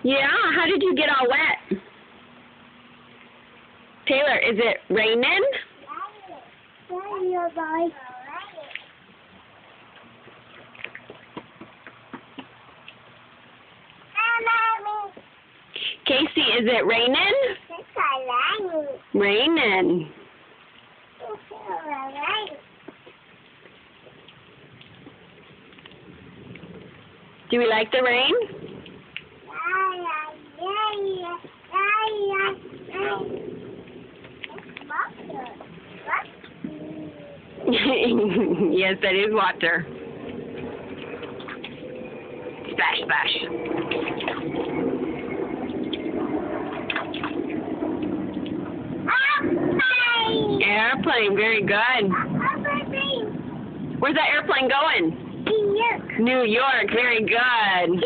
Yeah, how did you get all wet? Taylor, is it raining? Casey, is it raining? Raining. Do we like the rain? Yes, that is water. Splash, splash. Airplane, very good. Where's that airplane going? New York, very good.